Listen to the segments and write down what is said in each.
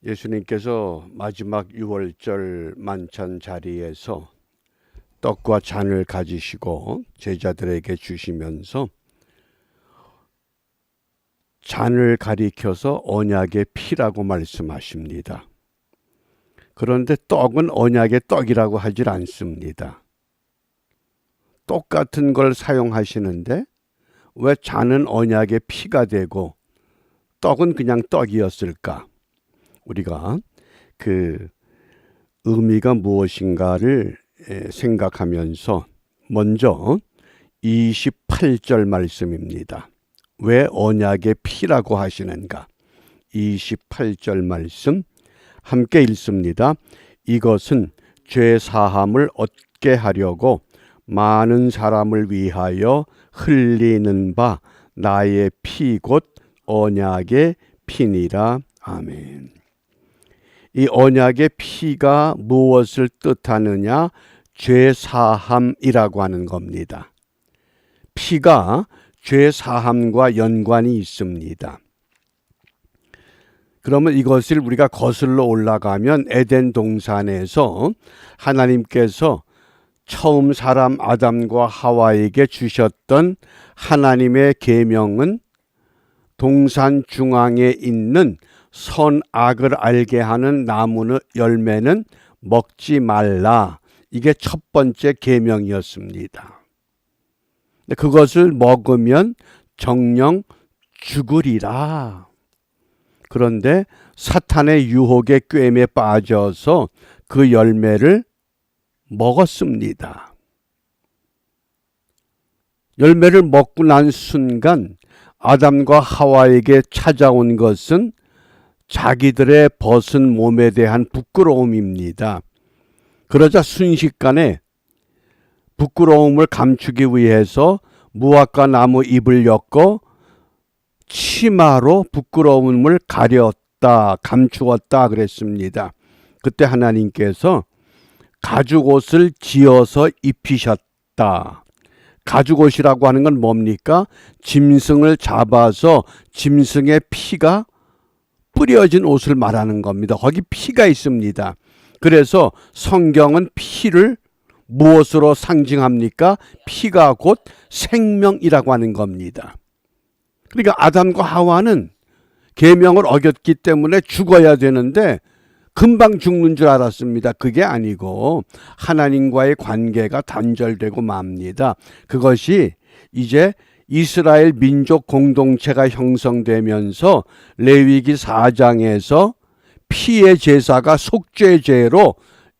예수님께서 마지막 유월절 만찬 자리에서 떡과 잔을 가지시고 제자들에게 주시면서 잔을 가리켜서 언약의 피라고 말씀하십니다. 그런데 떡은 언약의 떡이라고 하질 않습니다. 똑같은 걸 사용하시는데 왜 잔은 언약의 피가 되고 떡은 그냥 떡이었을까? 우리가 그 의미가 무엇인가를 생각하면서 먼저 28절 말씀입니다. 왜 언약의 피라고 하시는가? 28절 말씀 함께 읽습니다. 이것은 죄 사함을 얻게 하려고 많은 사람을 위하여 흘리는 바 나의 피 곧 언약의 피니라. 아멘. 이 언약의 피가 무엇을 뜻하느냐? 죄 사함이라고 하는 겁니다. 피가 죄 사함과 연관이 있습니다. 그러면 이것을 우리가 거슬러 올라가면 에덴 동산에서 하나님께서 처음 사람 아담과 하와에게 주셨던 하나님의 계명은 동산 중앙에 있는 선악을 알게 하는 나무 열매는 먹지 말라. 이게 첫 번째 계명이었습니다. 그것을 먹으면 정령 죽으리라. 그런데 사탄의 유혹의 꿰매에 빠져서 그 열매를 먹었습니다. 열매를 먹고 난 순간 아담과 하와에게 찾아온 것은 자기들의 벗은 몸에 대한 부끄러움입니다. 그러자 순식간에 부끄러움을 감추기 위해서 무화과 나무 잎을 엮어 치마로 부끄러움을 가렸다, 감추었다 그랬습니다. 그때 하나님께서 가죽옷을 지어서 입히셨다. 가죽옷이라고 하는 건 뭡니까? 짐승을 잡아서 짐승의 피가 뿌려진 옷을 말하는 겁니다. 거기 피가 있습니다. 그래서 성경은 피를 무엇으로 상징합니까? 피가 곧 생명이라고 하는 겁니다. 그러니까 아담과 하와는 계명을 어겼기 때문에 죽어야 되는데 금방 죽는 줄 알았습니다. 그게 아니고 하나님과의 관계가 단절되고 맙니다. 그것이 이제 이스라엘 민족 공동체가 형성되면서 레위기 4장에서 피의 제사가 속죄제로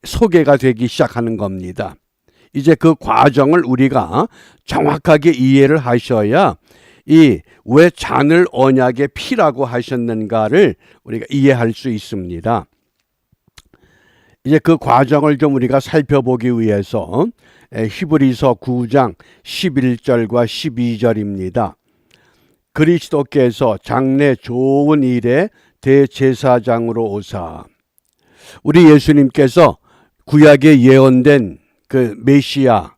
소개가 되기 시작하는 겁니다. 이제 그 과정을 우리가 정확하게 이해를 하셔야 이 왜 잔을 언약의 피라고 하셨는가를 우리가 이해할 수 있습니다. 이제 그 과정을 좀 우리가 살펴보기 위해서 히브리서 9장 11절과 12절입니다. 그리스도께서 장래 좋은 일에 대제사장으로 오사. 우리 예수님께서 구약에 예언된 그 메시아,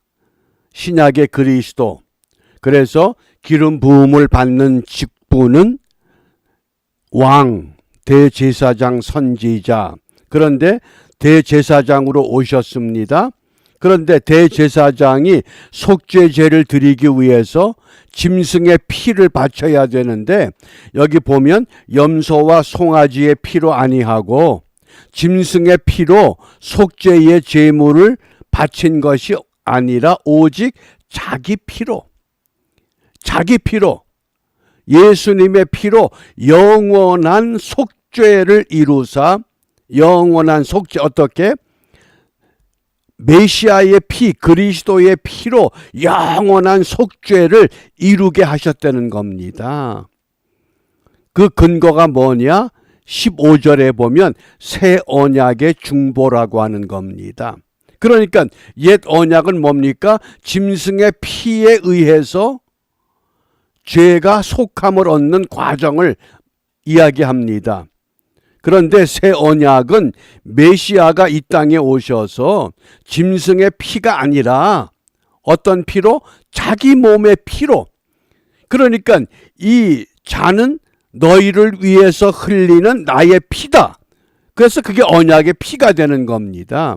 신약의 그리스도, 그래서 기름 부음을 받는 직분은 왕, 대제사장, 선지자. 그런데 대제사장으로 오셨습니다. 그런데 대제사장이 속죄제를 드리기 위해서 짐승의 피를 바쳐야 되는데 여기 보면 염소와 송아지의 피로 아니하고 짐승의 피로 속죄의 제물을 바친 것이 아니라 오직 자기 피로 예수님의 피로 영원한 속죄를 이루사 영원한 속죄 어떻게? 메시아의 피, 그리스도의 피로 영원한 속죄를 이루게 하셨다는 겁니다. 그 근거가 뭐냐? 15절에 보면 새 언약의 중보라고 하는 겁니다. 그러니까 옛 언약은 뭡니까? 짐승의 피에 의해서 죄가 속함을 얻는 과정을 이야기합니다. 그런데 새 언약은 메시아가 이 땅에 오셔서 짐승의 피가 아니라 어떤 피로? 자기 몸의 피로. 그러니까 이 잔은 너희를 위해서 흘리는 나의 피다. 그래서 그게 언약의 피가 되는 겁니다.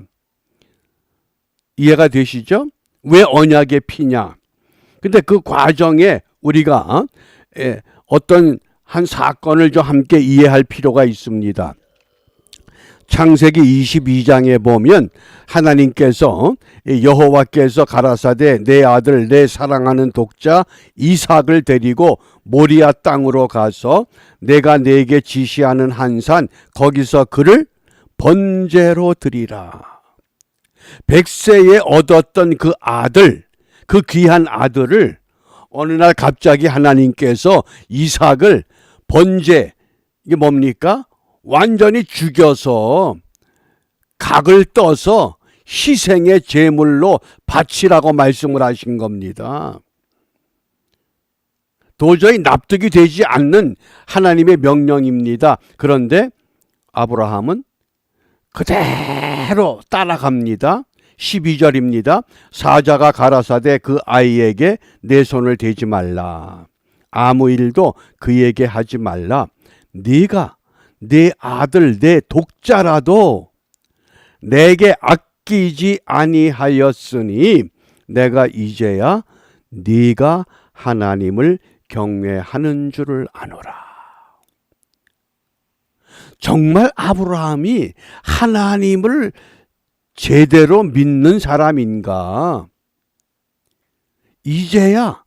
이해가 되시죠? 왜 언약의 피냐? 근데 그 과정에 우리가 어떤 한 사건을 좀 함께 이해할 필요가 있습니다. 창세기 22장에 보면 하나님께서 여호와께서 가라사대 내 아들 내 사랑하는 독자 이삭을 데리고 모리아 땅으로 가서 내가 네게 지시하는 한 산 거기서 그를 번제로 드리라. 100세에 얻었던 그 아들, 그 귀한 아들을 어느 날 갑자기 하나님께서 이삭을 번제, 이게 뭡니까? 완전히 죽여서 각을 떠서 희생의 제물로 바치라고 말씀을 하신 겁니다. 도저히 납득이 되지 않는 하나님의 명령입니다. 그런데 아브라함은 그대로 따라갑니다. 12절입니다. 사자가 가라사대 그 아이에게 내 손을 대지 말라. 아무 일도 그에게 하지 말라. 네가 내 아들 내 독자라도 내게 아끼지 아니하였으니 내가 이제야 네가 하나님을 경외하는 줄을 아노라. 정말 아브라함이 하나님을 제대로 믿는 사람인가? 이제야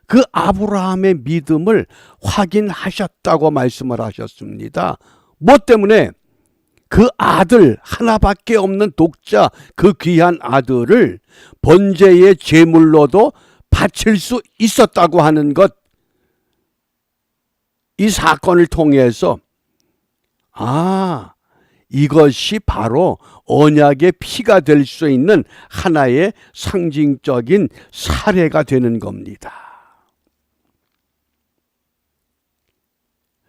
그 아브라함의 믿음을 확인하셨다고 말씀을 하셨습니다. 뭐 때문에? 그 아들 하나밖에 없는 독자 그 귀한 아들을 번제의 제물로도 바칠 수 있었다고 하는 것, 이 사건을 통해서 이것이 바로 언약의 피가 될 수 있는 하나의 상징적인 사례가 되는 겁니다.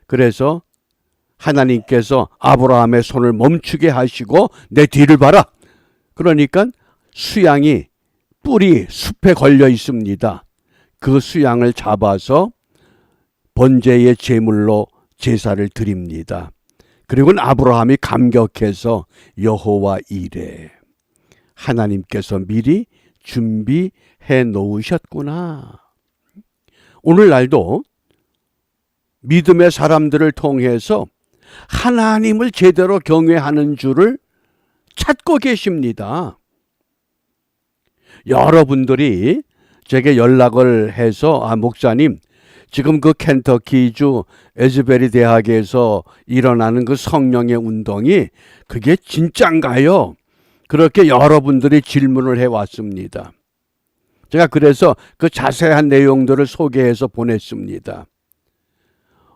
그래서 하나님께서 아브라함의 손을 멈추게 하시고 내 뒤를 봐라. 그러니까 수양이 뿔이 숲에 걸려 있습니다. 그 수양을 잡아서 번제의 제물로 제사를 드립니다. 그리고 아브라함이 감격해서 여호와 이레, 하나님께서 미리 준비해 놓으셨구나. 오늘날도 믿음의 사람들을 통해서 하나님을 제대로 경외하는 줄을 찾고 계십니다. 여러분들이 제게 연락을 해서 목사님, 지금 그 켄터키주 에즈베리 대학에서 일어나는 그 성령의 운동이 그게 진짠가요? 그렇게 여러분들이 질문을 해왔습니다. 제가 그래서 그 자세한 내용들을 소개해서 보냈습니다.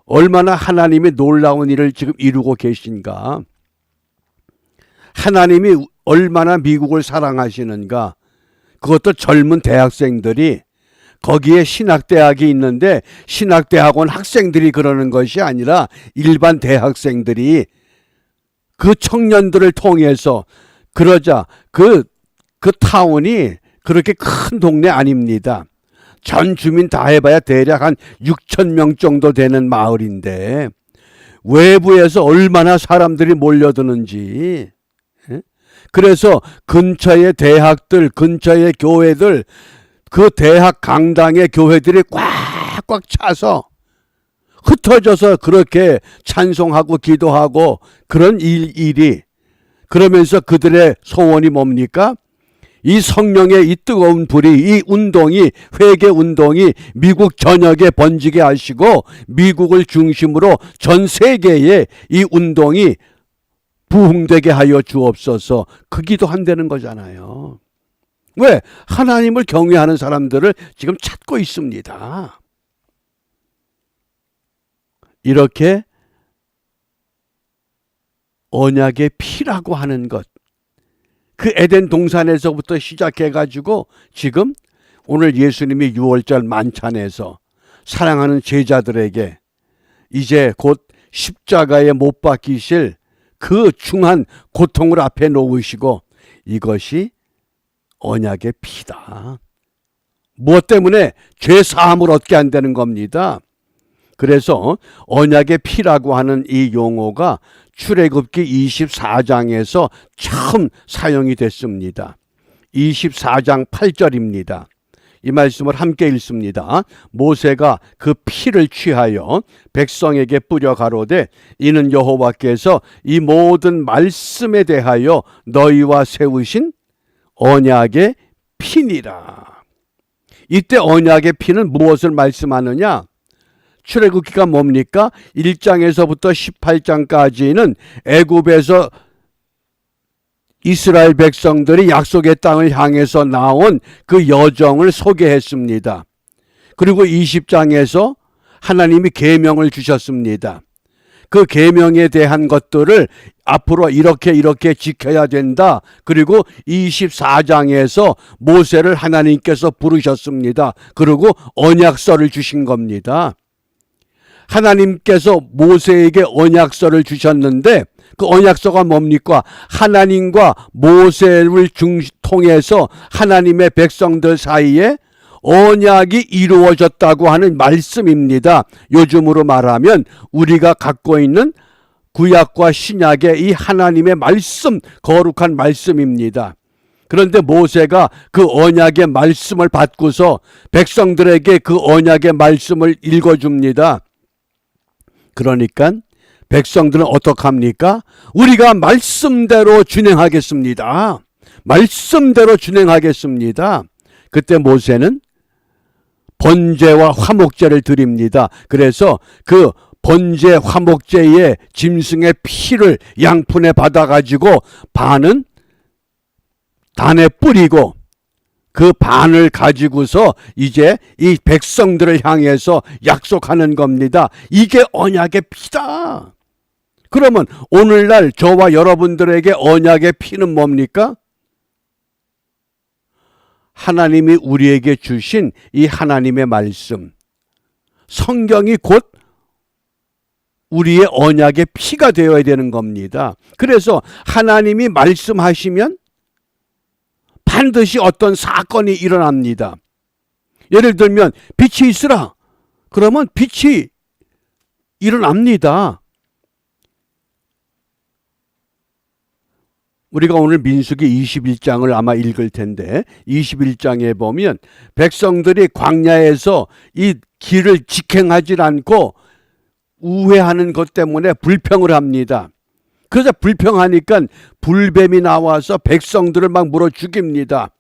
얼마나 하나님이 놀라운 일을 지금 이루고 계신가? 하나님이 얼마나 미국을 사랑하시는가? 그것도 젊은 대학생들이, 거기에 신학대학이 있는데 신학대학원 학생들이 그러는 것이 아니라 일반 대학생들이 그 청년들을 통해서, 그러자 그 타운이 그렇게 큰 동네 아닙니다. 전 주민 다 해봐야 대략 한 6천 명 정도 되는 마을인데 외부에서 얼마나 사람들이 몰려드는지. 그래서 근처의 대학들, 근처의 교회들, 그 대학 강당의 교회들이 꽉꽉 차서 흩어져서 그렇게 찬송하고 기도하고 그런 일이, 그러면서 그들의 소원이 뭡니까? 이 성령의 이 뜨거운 불이, 이 운동이, 회개 운동이 미국 전역에 번지게 하시고 미국을 중심으로 전 세계에 이 운동이 부흥되게 하여 주옵소서. 그 기도한다는 거잖아요. 왜? 하나님을 경외하는 사람들을 지금 찾고 있습니다. 이렇게 언약의 피라고 하는 것, 그 에덴 동산에서부터 시작해가지고 지금 오늘 예수님이 6월절 만찬에서 사랑하는 제자들에게 이제 곧 십자가에 못 박히실 그 중한 고통을 앞에 놓으시고, 이것이 언약의 피다. 무엇 때문에? 죄 사함을 얻게 한다는 겁니다. 그래서 언약의 피라고 하는 이 용어가 출애굽기 24장에서 처음 사용이 됐습니다. 24장 8절입니다. 이 말씀을 함께 읽습니다. 모세가 그 피를 취하여 백성에게 뿌려 가로되 이는 여호와께서 이 모든 말씀에 대하여 너희와 세우신 언약의 피니라. 이때 언약의 피는 무엇을 말씀하느냐? 출애굽기가 뭡니까? 1장에서부터 18장까지는 애굽에서 이스라엘 백성들이 약속의 땅을 향해서 나온 그 여정을 소개했습니다. 그리고 20장에서 하나님이 계명을 주셨습니다. 그 계명에 대한 것들을 앞으로 이렇게 지켜야 된다. 그리고 24장에서 모세를 하나님께서 부르셨습니다. 그리고 언약서를 주신 겁니다. 하나님께서 모세에게 언약서를 주셨는데 그 언약서가 뭡니까? 하나님과 모세를 통해서 하나님의 백성들 사이에 언약이 이루어졌다고 하는 말씀입니다. 요즘으로 말하면 우리가 갖고 있는 구약과 신약의 이 하나님의 말씀, 거룩한 말씀입니다. 그런데 모세가 그 언약의 말씀을 받고서 백성들에게 그 언약의 말씀을 읽어줍니다. 그러니까 백성들은 어떡합니까? 우리가 말씀대로 준행하겠습니다. 말씀대로 준행하겠습니다. 그때 모세는 번제와 화목제를 드립니다. 그래서 그 번제 화목제의 짐승의 피를 양푼에 받아가지고 반은 단에 뿌리고 그 반을 가지고서 이제 이 백성들을 향해서 약속하는 겁니다. 이게 언약의 피다. 그러면 오늘날 저와 여러분들에게 언약의 피는 뭡니까? 하나님이 우리에게 주신 이 하나님의 말씀, 성경이 곧 우리의 언약의 피가 되어야 되는 겁니다. 그래서 하나님이 말씀하시면 반드시 어떤 사건이 일어납니다. 예를 들면 빛이 있으라. 그러면 빛이 일어납니다. 우리가 오늘 민수기 21장을 아마 읽을 텐데 21장에 보면 백성들이 광야에서 이 길을 직행하지 않고 우회하는 것 때문에 불평을 합니다. 그래서 불평하니까 불뱀이 나와서 백성들을 막 물어 죽입니다.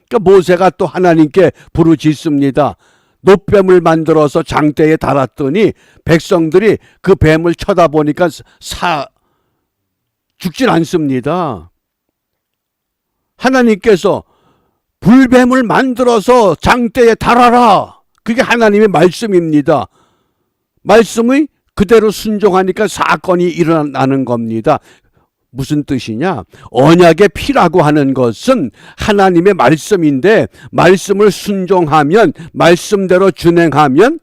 그러니까 모세가 또 하나님께 부르짖습니다. 노뱀을 만들어서 장대에 달았더니 백성들이 그 뱀을 쳐다보니까 죽질 않습니다. 하나님께서 불뱀을 만들어서 장대에 달아라. 그게 하나님의 말씀입니다. 말씀의 그대로 순종하니까 사건이 일어나는 겁니다. 무슨 뜻이냐? 언약의 피라고 하는 것은 하나님의 말씀인데 말씀을 순종하면 말씀대로 준행하면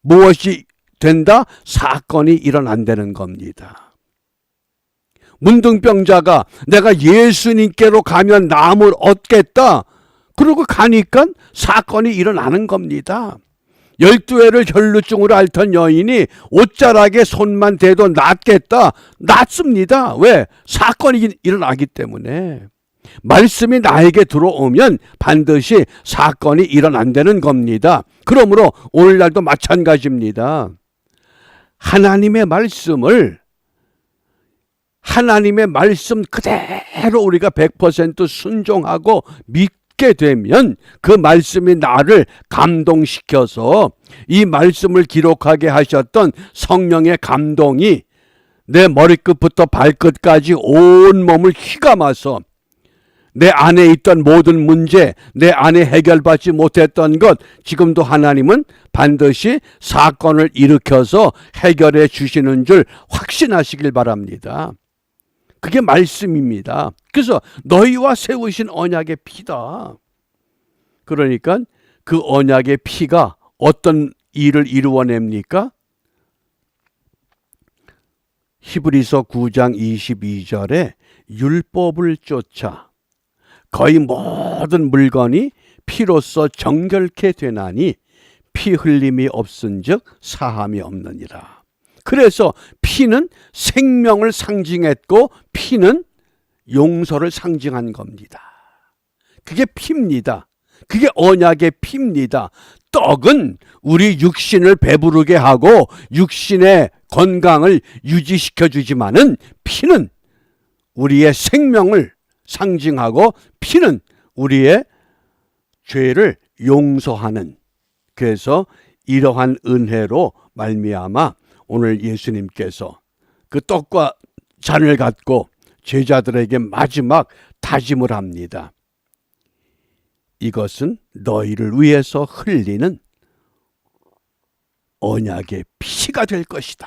무엇이 된다? 사건이 일어난다는 겁니다. 문둥병자가 내가 예수님께로 가면 나음을 얻겠다. 그러고 가니까 사건이 일어나는 겁니다. 12회를 혈루증으로 앓던 여인이 옷자락에 손만 대도 낫겠다. 낫습니다. 왜? 사건이 일어나기 때문에. 말씀이 나에게 들어오면 반드시 사건이 일어난다는 겁니다. 그러므로 오늘날도 마찬가지입니다. 하나님의 말씀을 하나님의 말씀 그대로 우리가 100% 순종하고 믿게 되면 그 말씀이 나를 감동시켜서 이 말씀을 기록하게 하셨던 성령의 감동이 내 머리끝부터 발끝까지 온 몸을 휘감아서 내 안에 있던 모든 문제, 내 안에 해결받지 못했던 것, 지금도 하나님은 반드시 사건을 일으켜서 해결해 주시는 줄 확신하시길 바랍니다. 그게 말씀입니다. 그래서 너희와 세우신 언약의 피다. 그러니까 그 언약의 피가 어떤 일을 이루어냅니까? 히브리서 9장 22절에 율법을 쫓아 거의 모든 물건이 피로써 정결케 되나니 피 흘림이 없은즉 사함이 없느니라. 그래서 피는 생명을 상징했고 피는 용서를 상징한 겁니다. 그게 피입니다. 그게 언약의 피입니다. 떡은 우리 육신을 배부르게 하고 육신의 건강을 유지시켜 주지만은 피는 우리의 생명을 상징하고 피는 우리의 죄를 용서하는, 그래서 이러한 은혜로 말미암아 오늘 예수님께서 그 떡과 잔을 갖고 제자들에게 마지막 다짐을 합니다. 이것은 너희를 위해서 흘리는 언약의 피가 될 것이다.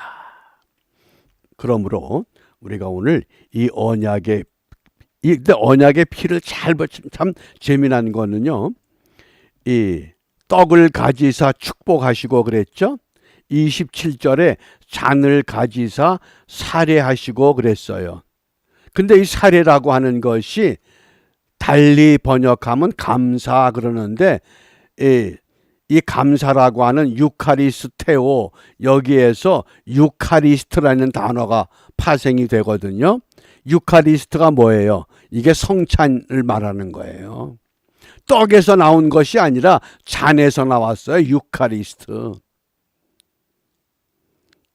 그러므로 우리가 오늘 이 언약의 피를 잘 보시면 참 재미난 거는요, 이 떡을 가지사 축복하시고 그랬죠. 27절에 잔을 가지사 사례하시고 그랬어요. 근데 이 사례라고 하는 것이 달리 번역하면 감사 그러는데, 이 감사라고 하는 유카리스테오, 여기에서 유카리스트라는 단어가 파생이 되거든요. 유카리스트가 뭐예요? 이게 성찬을 말하는 거예요. 떡에서 나온 것이 아니라 잔에서 나왔어요. 유카리스트.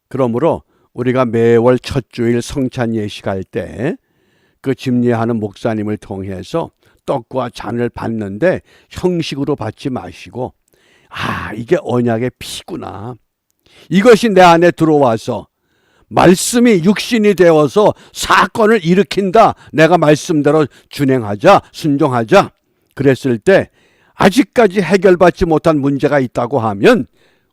그러므로 우리가 매월 첫 주일 성찬 예식할 때 그 집례하는 목사님을 통해서 떡과 잔을 받는데 형식으로 받지 마시고, 이게 언약의 피구나. 이것이 내 안에 들어와서 말씀이 육신이 되어서 사건을 일으킨다. 내가 말씀대로 준행하자, 순종하자. 그랬을 때 아직까지 해결받지 못한 문제가 있다고 하면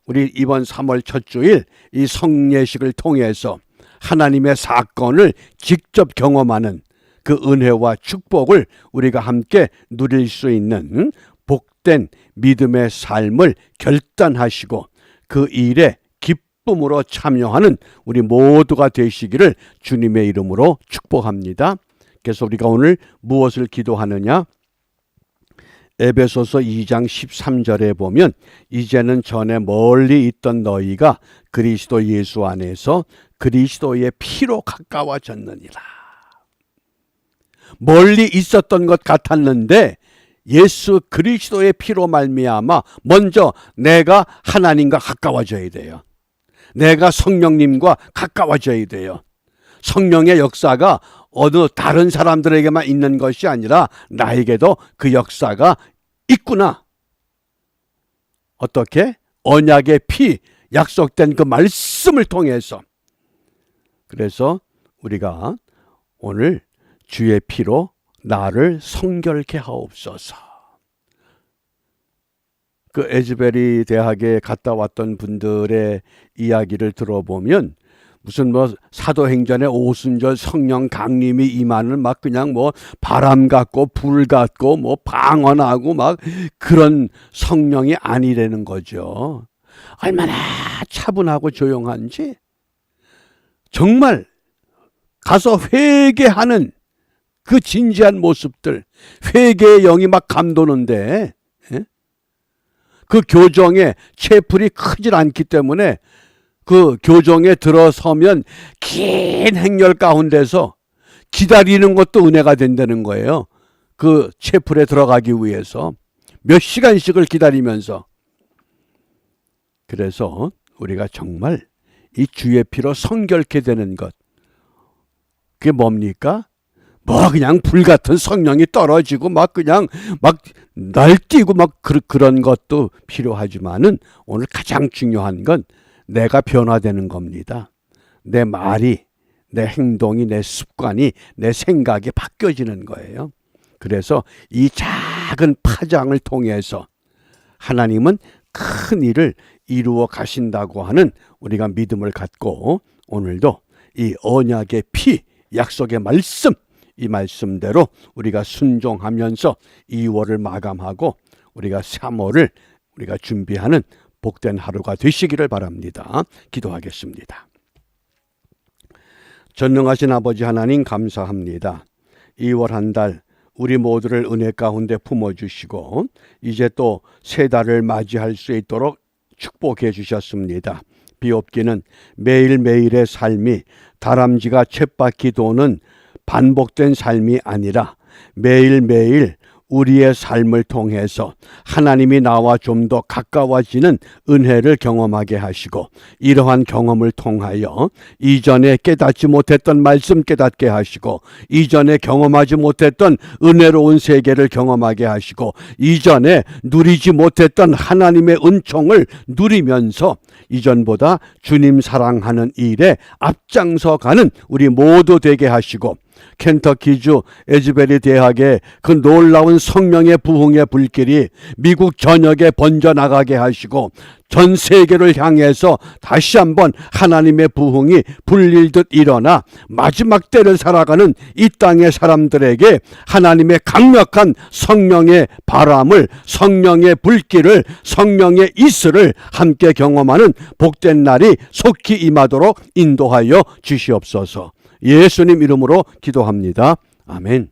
우리 이번 3월 첫 주일 이 성례식을 통해서 하나님의 사건을 직접 경험하는 그 은혜와 축복을 우리가 함께 누릴 수 있는 복된 믿음의 삶을 결단하시고 그 일에 기쁨으로 참여하는 우리 모두가 되시기를 주님의 이름으로 축복합니다. 그래서 우리가 오늘 무엇을 기도하느냐? 에베소서 2장 13절에 보면 이제는 전에 멀리 있던 너희가 그리스도 예수 안에서 그리스도의 피로 가까워졌느니라. 멀리 있었던 것 같았는데 예수 그리스도의 피로 말미암아 먼저 내가 하나님과 가까워져야 돼요. 내가 성령님과 가까워져야 돼요. 성령의 역사가 어느 다른 사람들에게만 있는 것이 아니라 나에게도 그 역사가 있구나. 어떻게? 언약의 피, 약속된 그 말씀을 통해서. 그래서 우리가 오늘 주의 피로 나를 성결케 하옵소서. 그 에즈베리 대학에 갔다 왔던 분들의 이야기를 들어보면 무슨 사도행전의 오순절 성령 강림이 임하는 막 그냥 바람 같고 불 같고 방언하고 막 그런 성령이 아니라는 거죠. 얼마나 차분하고 조용한지, 정말 가서 회개하는 그 진지한 모습들, 회개의 영이 막 감도는데, 그 교정의 채플이 크질 않기 때문에 그 교정에 들어서면 긴 행렬 가운데서 기다리는 것도 은혜가 된다는 거예요. 그 채플에 들어가기 위해서 몇 시간씩을 기다리면서. 그래서 우리가 정말 이 주의 피로 성결케 되는 것, 그게 뭡니까? 그냥 불같은 성령이 떨어지고 그냥 날뛰고 그런 것도 필요하지만은 오늘 가장 중요한 건 내가 변화되는 겁니다. 내 말이, 내 행동이, 내 습관이, 내 생각이 바뀌어지는 거예요. 그래서 이 작은 파장을 통해서 하나님은 큰 일을 이루어 가신다고 하는 우리가 믿음을 갖고 오늘도 이 언약의 피, 약속의 말씀, 이 말씀대로 우리가 순종하면서 2월을 마감하고 우리가 3월을 우리가 준비하는 복된 하루가 되시기를 바랍니다. 기도하겠습니다. 전능하신 아버지 하나님 감사합니다. 2월 한 달 우리 모두를 은혜 가운데 품어주시고 이제 또 새 달을 맞이할 수 있도록 축복해 주셨습니다. 비옵기는 매일매일의 삶이 다람쥐가 쳇바퀴 도는 반복된 삶이 아니라 매일매일 우리의 삶을 통해서 하나님이 나와 좀 더 가까워지는 은혜를 경험하게 하시고, 이러한 경험을 통하여 이전에 깨닫지 못했던 말씀 깨닫게 하시고, 이전에 경험하지 못했던 은혜로운 세계를 경험하게 하시고, 이전에 누리지 못했던 하나님의 은총을 누리면서 이전보다 주님 사랑하는 일에 앞장서 가는 우리 모두 되게 하시고, 켄터키주 에즈베리 대학의 그 놀라운 성령의 부흥의 불길이 미국 전역에 번져나가게 하시고, 전 세계를 향해서 다시 한번 하나님의 부흥이 불릴듯 일어나 마지막 때를 살아가는 이 땅의 사람들에게 하나님의 강력한 성령의 바람을, 성령의 불길을, 성령의 이슬을 함께 경험하는 복된 날이 속히 임하도록 인도하여 주시옵소서. 예수님 이름으로 기도합니다. 아멘.